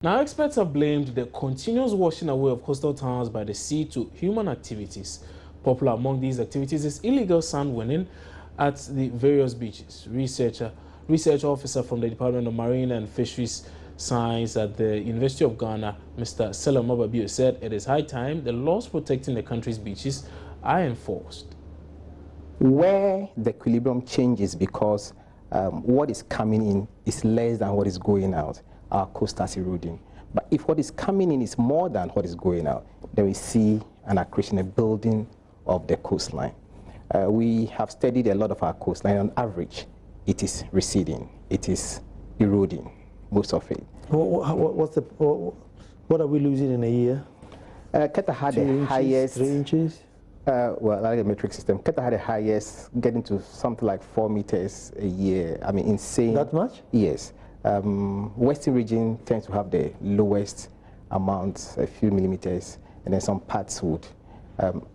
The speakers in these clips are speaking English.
Now, experts have blamed the continuous washing away of coastal towns by the sea to human activities. Popular among these activities is illegal sand winning at the various beaches. Research officer from the Department of Marine and Fisheries Science at the University of Ghana, Mr. Selam Mababio, said it is high time the laws protecting the country's beaches are enforced. Where the equilibrium changes because what is coming in is less than what is going out, our coast starts eroding. But if what is coming in is more than what is going out, then we see an accretion, a building of the coastline. We have studied a lot of our coastline. On average, it is receding, it is eroding, most of it. What are we losing in a year? Keta had the highest. 3 inches? Well, I like the metric system. Keta had the highest, getting to something like 4 meters a year. I mean, insane. That much? Yes. Western region tends to have the lowest amount, a few millimeters, and then some parts would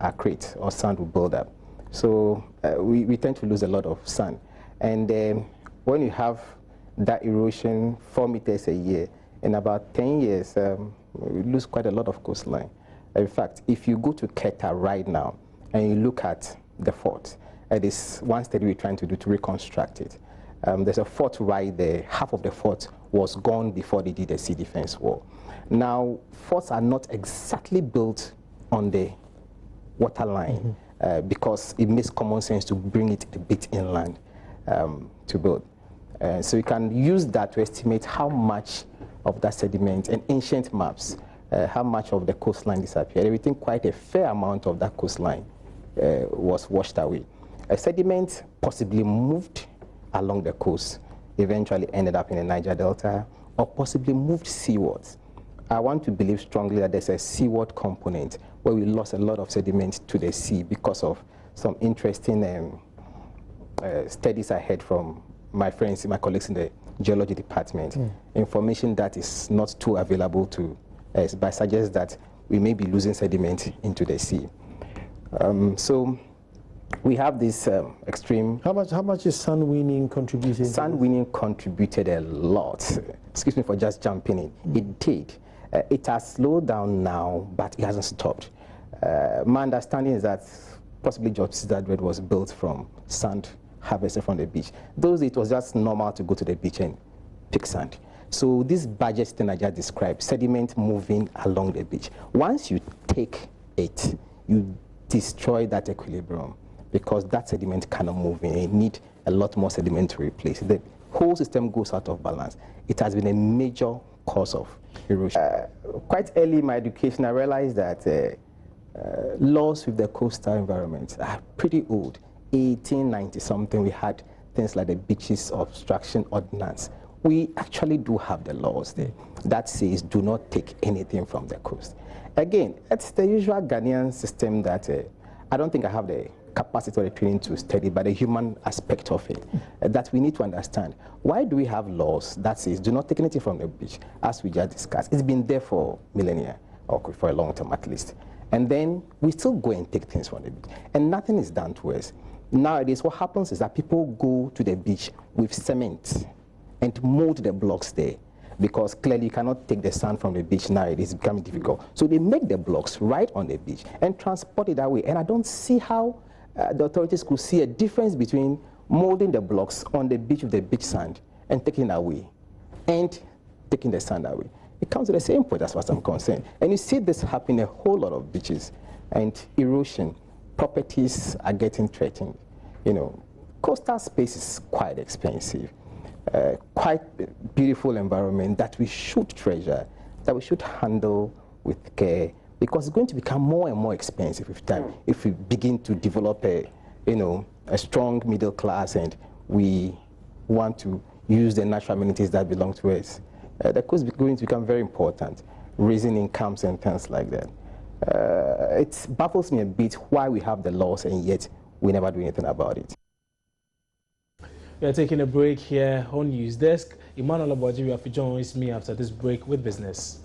accrete or sand would build up. So we tend to lose a lot of sand. And when you have that erosion, 4 meters a year, in about 10 years, we lose quite a lot of coastline. In fact, if you go to Keta right now and you look at the fort, it is one study we're trying to do to reconstruct it. There's a fort right there. Half of the fort was gone before they did the sea defense wall. Now, forts are not exactly built on the waterline because it makes common sense to bring it a bit inland to build. So you can use that to estimate how much of that sediment, and ancient maps, how much of the coastline disappeared. We think quite a fair amount of that coastline was washed away. A sediment possibly moved along the coast, eventually ended up in the Niger Delta, or possibly moved seawards. I want to believe strongly that there's a seaward component where we lost a lot of sediment to the sea because of some interesting studies I heard from my friends, my colleagues in the geology department. Information that is not too available to us, but suggests that we may be losing sediment into the sea. So we have this extreme. How much is sand winning contributing? Sand winning contributed a lot. Excuse me for just jumping in. It did. It has slowed down now, but it hasn't stopped. My understanding is that possibly George Sidadred was built from sand harvested from the beach. Those it was just normal to go to the beach and pick sand. So this budget thing I just described, sediment moving along the beach. Once you take it, you destroy that equilibrium, because that sediment cannot move in. You need a lot more sediment to replace it. The whole system goes out of balance. It has been a major cause of erosion. Quite early in my education, I realized that laws with the coastal environment are pretty old. 1890-something, we had things like the Beaches Obstruction Ordinance. We actually do have the laws there that says do not take anything from the coast. Again, it's the usual Ghanaian system that I don't think I have the capacity or the training to study, but the human aspect of it, that we need to understand. Why do we have laws that says do not take anything from the beach, as we just discussed? It's been there for millennia, or for a long time at least. And then we still go and take things from the beach, and nothing is done to us. Nowadays, what happens is that people go to the beach with cement and mold the blocks there, because clearly you cannot take the sand from the beach now. It is becoming difficult. So they make the blocks right on the beach and transport it that way. And I don't see how the authorities could see a difference between molding the blocks on the beach with the beach sand and taking it away, and taking the sand away. It comes to the same point as far as I'm concerned. And you see this happen in a whole lot of beaches. And erosion, properties are getting threatened. You know, coastal space is quite expensive. Quite beautiful environment that we should treasure, that we should handle with care, because it's going to become more and more expensive with time if we begin to develop a strong middle class and we want to use the natural amenities that belong to us. The coast is going to become very important, raising incomes and things like that. It baffles me a bit why we have the laws and yet we never do anything about it. We are taking a break here on News Desk. Emmanuel Abodji joins me after this break with business.